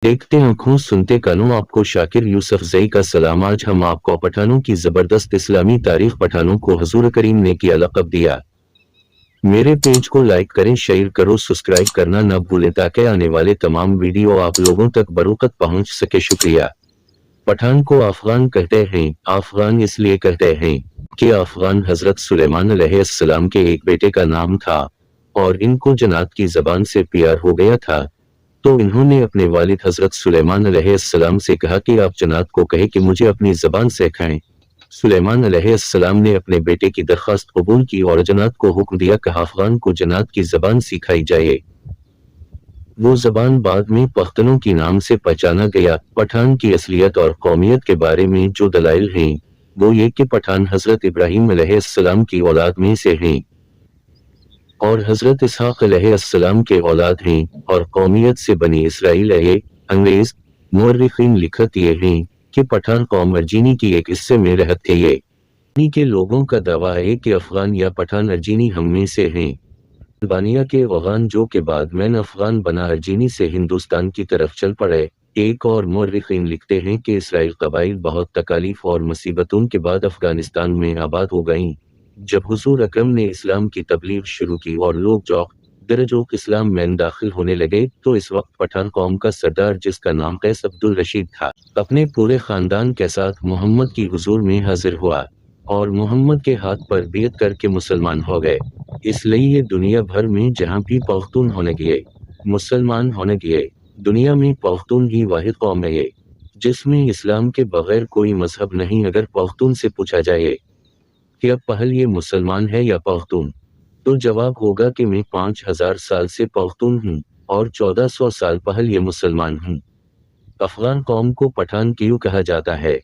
देखते आंखों सुनते कानों, आपको शाकिर यूसुफजई का सलाम। आज हम आपको पठानों की जबरदस्त इस्लामी तारीख, पठानों को हुजूर करीम ने किया लक़ब दिया। मेरे पेज को लाइक करें, शेयर करो, सब्सक्राइब करना न भूलें ताकि आने वाले तमाम वीडियो आप लोगों तक बरूकत पहुंच सके। शुक्रिया। पठान को अफगान कहते हैं। अफगान इसलिए कहते हैं कि अफगान हजरत सुलेमान अलैहिस्सलाम के एक बेटे का नाम था और इनको जन्नत की जबान से प्यार हो गया था, तो इन्होंने अपने वालिद हजरत सुलेमान अलैहिस्सलाम से कहा कि आप जन्नत को कहे कि मुझे अपनी जबान से खाएं। सुलेमान अलैहिस्सलाम ने अपने बेटे की दरख्वास्त कबूल की और जन्नत को हुक्म दिया कि अफगान को जन्नत की जबान सिखाई जाए। वो जबान बाद में पख्तनों की नाम से पहचाना गया। पठान की असलियत और कौमियत के बारे में जो दलाइल हैं वो ये कि पठान हजरत इब्राहीम अलैहिस्सलाम की औलाद में से हैं और हजरत इसहाक अलैहिस्सलाम के औलाद हैं, और कौमियत से बनी इसराइल है। अंग्रेज मुअर्रिखीन लिखत ये हैं कि पठान कौम अर्जीनी की एक हिस्से में रहते थे। ये अर्जीनी के लोगों का दावा है कि अफगान या पठान अर्जीनी हम में से हैं। अल्बानिया के अफगान जो के बाद मैन अफगान बना अर्जीनी से हिंदुस्तान की तरफ चल पड़े। एक और मुअर्रिखीन लिखते हैं कि इसराइल कबाइल बहुत तकालीफ और मुसीबतों के बाद अफगानिस्तान में आबाद हो गईं। जब हुजूर अकरम ने इस्लाम की तबलीग शुरू की और लोग जौक दरजोक इस्लाम में दाखिल होने लगे, तो इस वक्त पठान कौम का सरदार, जिसका नाम कैस अब्दुल रशीद था, अपने पूरे खानदान के साथ मोहम्मद की हुजूर में हाजिर हुआ और मोहम्मद के हाथ पर बियत करके मुसलमान हो गए। इसलिए ये दुनिया भर में जहाँ भी पख्तून होने गए, मुसलमान होने गए, दुनिया में पख्तून ही वाहिद कौम है ये जिसमें इस्लाम के बगैर कोई मजहब नहीं। अगर पख्तून से पूछा जाए कि अब पहल ये मुसलमान है या पख्तून, तो जवाब होगा कि मैं 5000 साल से पख्तून हूँ और 1400 साल पहल ये मुसलमान हूँ। अफगान कौम को पठान क्यों कहा जाता है?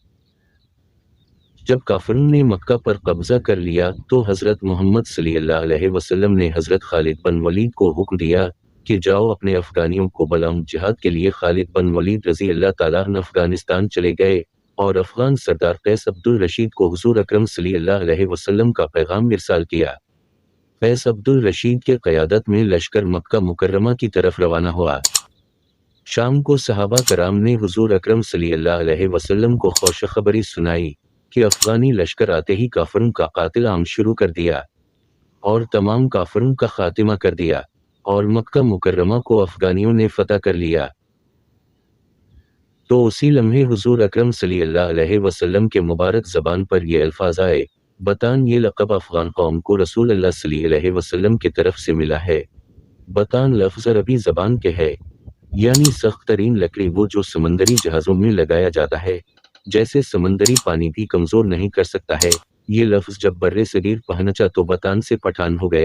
जब काफिरों ने मक्का पर कब्जा कर लिया तो हजरत मोहम्मद सल्लल्लाहु अलैहि वसल्लम ने हजरत खालिद बिन वलीद को हुक्म दिया कि जाओ अपने अफगानियों को बुलाओ जिहाद के लिए। खालिद बिन वलीद रजी अल्लाह ताला अन्हु अफगानिस्तान चले गए और अफगान सरदार कैस अब्दुल रशीद को हुजूर अकरम सल्लल्लाहु अलैहि वसल्लम का पैगाम इरसाल किया। कैस अब्दुल रशीद के क़यादत में लश्कर मक्का मुकर्रमा की तरफ रवाना हुआ। शाम को सहाबा कराम ने हुजूर अकरम सल्लल्लाहु अलैहि वसल्लम को खुशखबरी सुनाई कि अफगानी लश्कर आते ही काफिरों का कातिल आम शुरू कर दिया और तमाम काफिरों का खातिमा कर दिया और मक्का मुकर्रमा को अफगानियों ने फतह कर लिया। तो उसी लम्हे हुजूर अकरम सल्लल्लाहु अलैहि वसल्लम के मुबारक ज़बान पर ये अल्फाज आए, बतान ये लक़ब अफ़गान कौम को रसूल अल्लाह सल्लल्लाहु अलैहि वसल्लम की तरफ से मिला है। बतान लफ्ज़ अरबी ज़बान के है, यानी सख्त तरीन लकड़ी, वो जो समंदरी जहाज़ों में लगाया जाता है, जैसे समंदरी पानी भी कमज़ोर नहीं कर सकता है। ये लफ्ज़ जब बर्रे सगीर पहुंचा तो बतान से पठान हो गया।